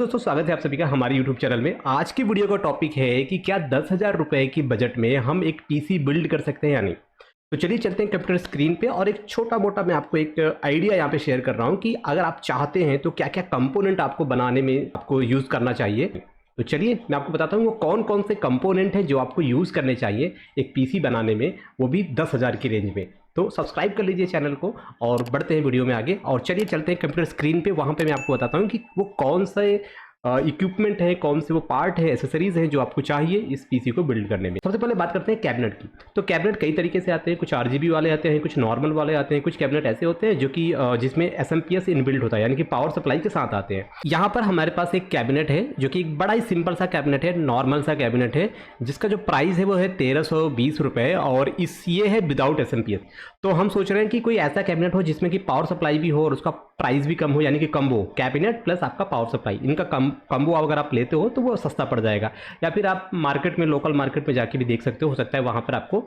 दोस्तों स्वागत है आप सभी का हमारे YouTube चैनल में। आज की वीडियो का टॉपिक है कि क्या 10,000 रुपए की बजट में हम एक पीसी बिल्ड कर सकते हैं या नहीं। तो चलिए चलते हैं कंप्यूटर स्क्रीन पे और एक छोटा मोटा मैं आपको एक आइडिया यहाँ पे शेयर कर रहा हूँ कि अगर आप चाहते हैं तो क्या क्या कंपोनेंट आपको बनाने में आपको यूज़ करना चाहिए। तो चलिए मैं आपको बताता हूँ वो कौन कौन से कंपोनेंट हैं जो आपको यूज़ करने चाहिए एक पीसी बनाने में, वो भी 10,000 की रेंज में। तो सब्सक्राइब कर लीजिए चैनल को और बढ़ते हैं वीडियो में आगे। और चलिए चलते हैं कंप्यूटर स्क्रीन पे, वहाँ पे मैं आपको बताता हूँ कि वो कौन से इक्विपमेंट है, कौन से वो पार्ट है, एसेसरीज हैं जो आपको चाहिए इस पीसी को बिल्ड करने में। सबसे पहले बात करते हैं कैबिनेट की। तो कैबिनेट कई तरीके से आते हैं, कुछ आरजीबी वाले आते हैं, कुछ नॉर्मल वाले आते हैं, कुछ कैबिनेट ऐसे होते हैं जो कि जिसमें एसएमपीएस इनबिल्ट होता है, यानी कि पावर सप्लाई के साथ आते हैं। यहाँ पर हमारे पास एक कैबिनेट है जो कि एक बड़ा ही सिंपल सा कैबिनेट है, नॉर्मल सा कैबिनेट है, जिसका जो प्राइस है वो है 1320 रुपये और ये है विदाउट एसएमपीएस। तो हम सोच रहे हैं कि कोई ऐसा कैबिनेट हो जिसमें कि पावर सप्लाई भी हो और उसका प्राइस भी कम हो, यानी कि कम्बो कैबिनेट प्लस आपका पावर सप्लाई, इनका कम्बो अगर आप लेते हो तो वो सस्ता पड़ जाएगा। या फिर आप मार्केट में, लोकल मार्केट में जाके भी देख सकते हो सकता है वहाँ पर आपको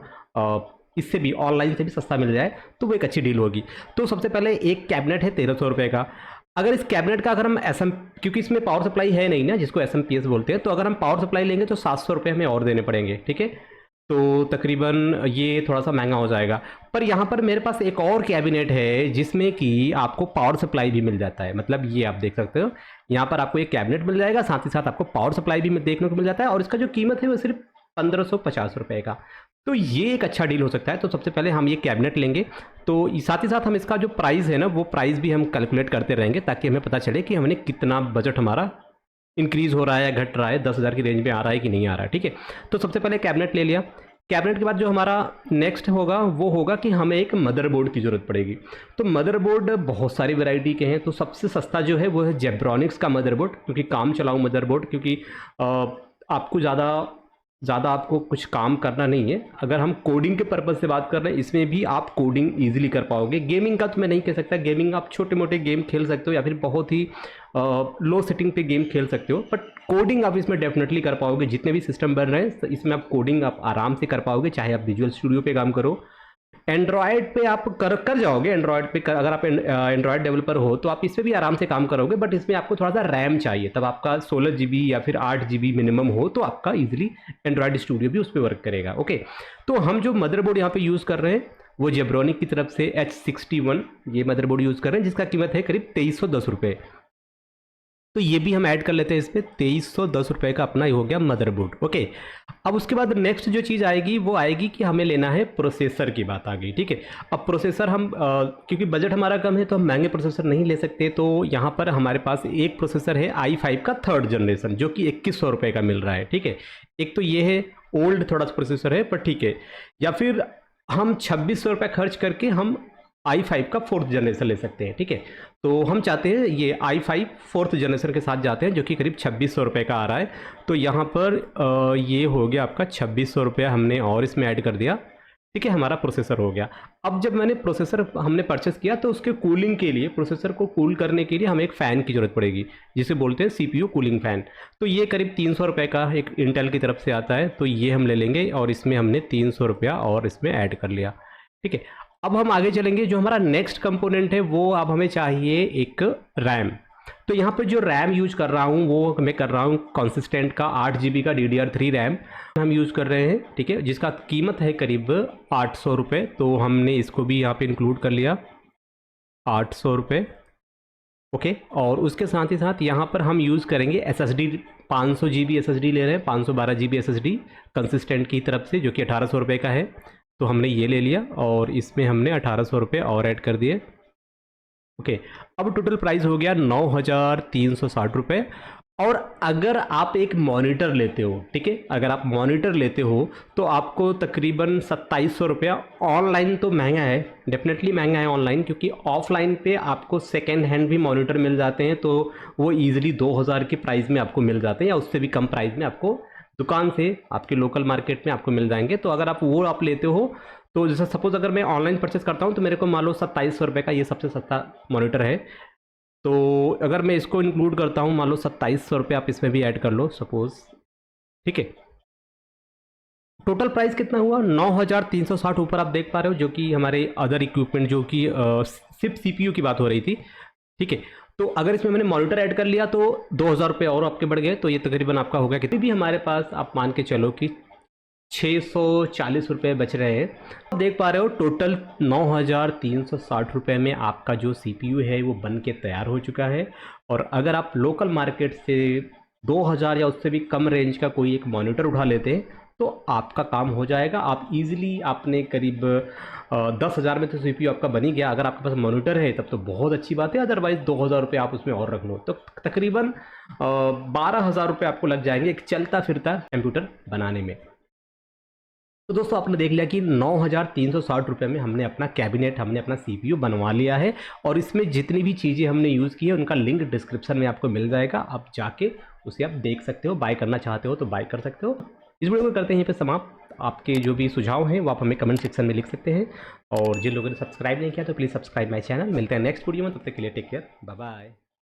इससे भी ऑनलाइन से भी सस्ता मिल जाए, तो वो एक अच्छी डील होगी। तो सबसे पहले एक कैबिनेट है 1300 रुपये का। अगर इस कैबिनेट का अगर हम क्योंकि इसमें पावर सप्लाई है नहीं ना, जिसको एसएमपीएस बोलते हैं, तो अगर हम पावर सप्लाई लेंगे तो 700 रुपये हमें और देने पड़ेंगे, ठीक है। तो तकरीबन ये थोड़ा सा महंगा हो जाएगा। पर यहाँ पर मेरे पास एक और कैबिनेट है जिसमें कि आपको पावर सप्लाई भी मिल जाता है। मतलब ये आप देख सकते हो, यहाँ पर आपको एक कैबिनेट मिल जाएगा, साथ ही साथ आपको पावर सप्लाई भी देखने को मिल जाता है और इसका जो कीमत है वो सिर्फ 1550 रुपये का। तो ये एक अच्छा डील हो सकता है। तो सबसे पहले हम ये कैबिनेट लेंगे, तो साथ ही साथ हम इसका जो प्राइस है ना, वो प्राइस भी हम कैलकुलेट करते रहेंगे ताकि हमें पता चले कि हमने कितना बजट हमारा इंक्रीज़ हो रहा है या घट रहा है, 10,000 की रेंज में आ रहा है कि नहीं आ रहा है, ठीक है। तो सबसे पहले कैबिनेट ले लिया। कैबिनेट के बाद जो हमारा नेक्स्ट होगा वो होगा कि हमें एक मदरबोर्ड की ज़रूरत पड़ेगी। तो मदरबोर्ड बहुत सारी वैरायटी के हैं, तो सबसे सस्ता जो है वो है जेब्रॉनिक्स का मदरबोर्ड, क्योंकि काम चलाऊ मदरबोर्ड, क्योंकि आपको ज़्यादा आपको कुछ काम करना नहीं है। अगर हम कोडिंग के पर्पज़ से बात कर रहे हैं, इसमें भी आप कोडिंग ईजिली कर पाओगे। गेमिंग का तो मैं नहीं कह सकता, गेमिंग आप छोटे मोटे गेम खेल सकते हो या फिर बहुत ही लो सेटिंग पे गेम खेल सकते हो, बट कोडिंग आप इसमें डेफिनेटली कर पाओगे। जितने भी सिस्टम बन रहे हैं इसमें आप कोडिंग आप आराम से कर पाओगे, चाहे आप विजुअल स्टूडियो पे काम करो। एंड्रॉयड पे आप कर जाओगे, एंड्रॉयड पे अगर आप एंड्रॉयड डेवलपर हो तो आप इस पर भी आराम से काम करोगे, बट इसमें आपको थोड़ा सा रैम चाहिए। तब आपका 16 GB या फिर 8 GB मिनिमम हो तो आपका इजीली एंड्रॉयड स्टूडियो भी उस पर वर्क करेगा। ओके, तो हम जो मदरबोर्ड यहाँ पे यूज़ कर रहे हैं वो जेब्रॉनिक की तरफ से H61 ये मदरबोर्ड यूज़ कर रहे हैं, जिसका कीमत है करीब 2310 रुपये। तो ये भी हम ऐड कर लेते हैं इसमें, 2310 रुपये का अपना ही हो गया मदरबोर्ड। ओके, अब उसके बाद नेक्स्ट जो चीज़ आएगी वो आएगी कि हमें लेना है प्रोसेसर की बात आ गई, ठीक है। अब प्रोसेसर हम क्योंकि बजट हमारा कम है तो हम महंगे प्रोसेसर नहीं ले सकते, तो यहाँ पर हमारे पास एक प्रोसेसर है i5 का 3rd जनरेशन जो कि 2100 रुपये का मिल रहा है, ठीक है। एक तो ये है ओल्ड थोड़ा सा प्रोसेसर है पर ठीक है, या फिर हम 2600 रुपये खर्च करके हम i5 का 4th जनरेशन ले सकते हैं, ठीक है। तो हम चाहते हैं ये i5 4th जनरेशन के साथ जाते हैं जो कि करीब 2600 रुपये का आ रहा है। तो यहाँ पर ये हो गया आपका 2600 रुपया, हमने और इसमें ऐड कर दिया, ठीक है। हमारा प्रोसेसर हो गया। अब जब मैंने प्रोसेसर हमने परचेस किया तो उसके कूलिंग के लिए, प्रोसेसर को कूल करने के लिए हमें एक फ़ैन की ज़रूरत पड़ेगी जिसे बोलते हैं CPU कूलिंग फ़ैन। तो ये करीब 300 रुपये का एक इंटेल की तरफ से आता है, तो ये हम ले लेंगे और इसमें हमने 300 रुपया और इसमें ऐड कर लिया, ठीक है। अब हम आगे चलेंगे, जो हमारा नेक्स्ट कंपोनेंट है वो अब हमें चाहिए एक रैम। तो यहाँ पर जो रैम यूज कर रहा हूँ वो मैं कर रहा हूँ कंसिस्टेंट का 8 GB का DDR3 रैम हम यूज़ कर रहे हैं, ठीक है, जिसका कीमत है करीब 800 रुपये। तो हमने इसको भी यहाँ पे इंक्लूड कर लिया, 800 रुपये। ओके, और उसके साथ ही साथ यहाँ पर हम यूज़ करेंगे SSD, 500 GB SSD ले रहे हैं, 512 GB SSD कंसिस्टेंट की तरफ से, जो कि 1800 रुपये का है। तो हमने ये ले लिया और इसमें हमने 1800 रुपये और ऐड कर दिए। ओके, अब टोटल प्राइस हो गया 9360 रुपये। और अगर आप एक मॉनिटर लेते हो, ठीक है, अगर आप मॉनिटर लेते हो तो आपको तकरीबन 2700 रुपया। ऑनलाइन तो महंगा है, डेफिनेटली महंगा है ऑनलाइन, क्योंकि ऑफलाइन पे आपको सेकेंड हैंड भी मॉनिटर मिल जाते हैं, तो वो ईजिली 2000 के प्राइस में आपको मिल जाते हैं या उससे भी कम प्राइस में आपको दुकान से आपके लोकल मार्केट में आपको मिल जाएंगे। तो अगर आप लेते हो तो जैसे सपोज़ अगर मैं ऑनलाइन परचेस करता हूँ तो मेरे को मान लो 2700 रुपये का ये सबसे सस्ता मॉनिटर है। तो अगर मैं इसको इंक्लूड करता हूँ, मान लो 2700 रुपये आप इसमें भी ऐड कर लो सपोज़, ठीक है। टोटल प्राइस कितना हुआ, 9360 ऊपर आप देख पा रहे हो, जो कि हमारे अदर इक्विपमेंट, जो कि सिर्फ CPU की बात हो रही थी, ठीक है। तो अगर इसमें मैंने मॉनिटर ऐड कर लिया तो 2000 रुपये और आपके बढ़ गए, तो ये तकरीबन आपका होगा कितनी भी हमारे पास, आप मान के चलो कि 640 रुपये बच रहे हैं। आप देख पा रहे हो टोटल 9360 रुपये में आपका जो CPU है वो बन के तैयार हो चुका है। और अगर आप लोकल मार्केट से 2000 या उससे भी कम रेंज का कोई एक मॉनिटर उठा लेते हैं तो आपका काम हो जाएगा। आप इजीली आपने करीब 10,000 में तो CPU आपका बन ही गया। अगर आपके पास मॉनिटर है तब तो बहुत अच्छी बात है, अदरवाइज़ 2000 रुपये आप उसमें और रख लो तो तकरीबन 12,000 रुपये आपको लग जाएंगे एक चलता फिरता कंप्यूटर बनाने में। तो दोस्तों आपने देख लिया कि 9360 रुपये में हमने अपना कैबिनेट, हमने अपना CPU बनवा लिया है। और इसमें जितनी भी चीज़ें हमने यूज़ की है उनका लिंक डिस्क्रिप्शन में आपको मिल जाएगा, आप जाके उसे आप देख सकते हो, बाय करना चाहते हो तो बाय कर सकते हो। इस वीडियो को करते हैं यहीं पे समाप्त। आपके जो भी सुझाव हैं वो आप हमें कमेंट सेक्शन में लिख सकते हैं। और जिन लोगों ने सब्सक्राइब नहीं किया तो प्लीज़ सब्सक्राइब माई चैनल। मिलते हैं नेक्स्ट वीडियो में, तब तक के लिए टेक केयर, बाय बाय।